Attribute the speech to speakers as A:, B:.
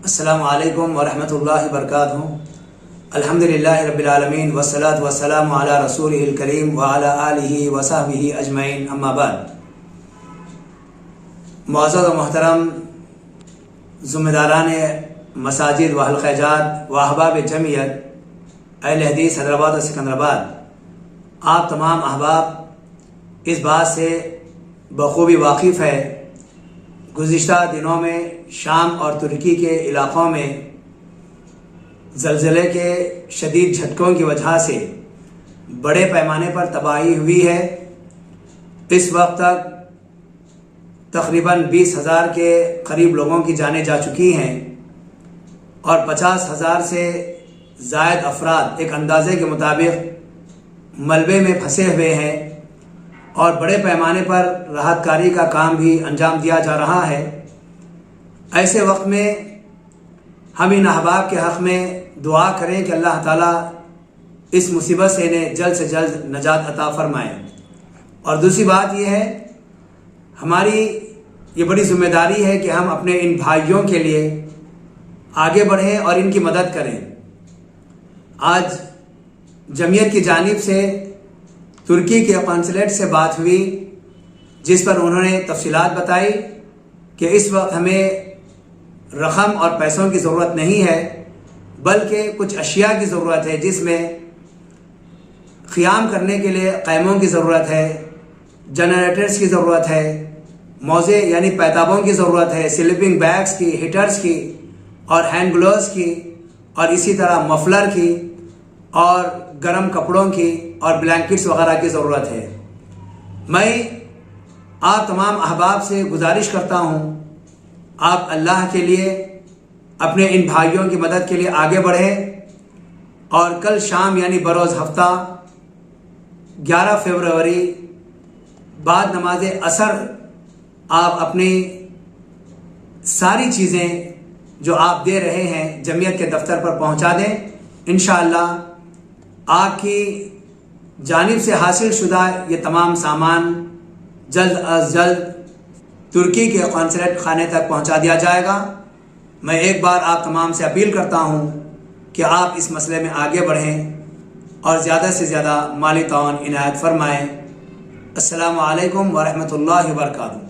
A: السلام علیکم ورحمۃ اللہ وبرکاتہ۔ الحمدللہ رب العالمین والصلاة والسلام علی رسولہ الکریم وعلی آلہ وصحبہ اجمعین، اما بعد۔ معزز و محترم ذمہ داران مساجد و حلقہ جات و احباب جمعیت اہل حدیث حیدرآباد و سکندرآباد، آپ تمام احباب اس بات سے بخوبی واقف ہے گزشتہ دنوں میں شام اور ترکی کے علاقوں میں زلزلے کے شدید جھٹکوں کی وجہ سے بڑے پیمانے پر تباہی ہوئی ہے۔ اس وقت تک تقریباً 20,000 کے قریب لوگوں کی جانیں جا چکی ہیں اور 50,000 سے زائد افراد ایک اندازے کے مطابق ملبے میں پھنسے ہوئے ہیں اور بڑے پیمانے پر راحت کاری کا کام بھی انجام دیا جا رہا ہے۔ ایسے وقت میں ہم ان احباب کے حق میں دعا کریں کہ اللہ تعالیٰ اس مصیبت سے انہیں جلد سے جلد نجات عطا فرمائے۔ اور دوسری بات یہ ہے، ہماری یہ بڑی ذمہ داری ہے کہ ہم اپنے ان بھائیوں کے لیے آگے بڑھیں اور ان کی مدد کریں۔ آج جمعیت کی جانب سے ترکی کے قونصلیٹ سے بات ہوئی، جس پر انہوں نے تفصیلات بتائی کہ اس وقت ہمیں رقم اور پیسوں کی ضرورت نہیں ہے، بلکہ کچھ اشیاء کی ضرورت ہے، جس میں قیام کرنے کے لیے خیموں کی ضرورت ہے، جنریٹرز کی ضرورت ہے، موزے یعنی پیتابوں کی ضرورت ہے، سلیپنگ بیگز کی، ہیٹرز کی اور ہینڈ گلوز کی، اور اسی طرح مفلر کی اور گرم کپڑوں کی اور بلینکٹس وغیرہ کی ضرورت ہے۔ میں آپ تمام احباب سے گزارش کرتا ہوں، آپ اللہ کے لیے اپنے ان بھائیوں کی مدد کے لیے آگے بڑھیں اور کل شام یعنی بروز ہفتہ 11 فروری بعد نماز عصر آپ اپنی ساری چیزیں جو آپ دے رہے ہیں جمعیت کے دفتر پر پہنچا دیں۔ انشاءاللہ آپ کی جانب سے حاصل شدہ یہ تمام سامان جلد از جلد ترکی کے قونصلیٹ خانے تک پہنچا دیا جائے گا۔ میں ایک بار آپ تمام سے اپیل کرتا ہوں کہ آپ اس مسئلے میں آگے بڑھیں اور زیادہ سے زیادہ مالی تعاون عنایت فرمائیں۔ السلام علیکم ورحمۃ اللہ وبرکاتہ۔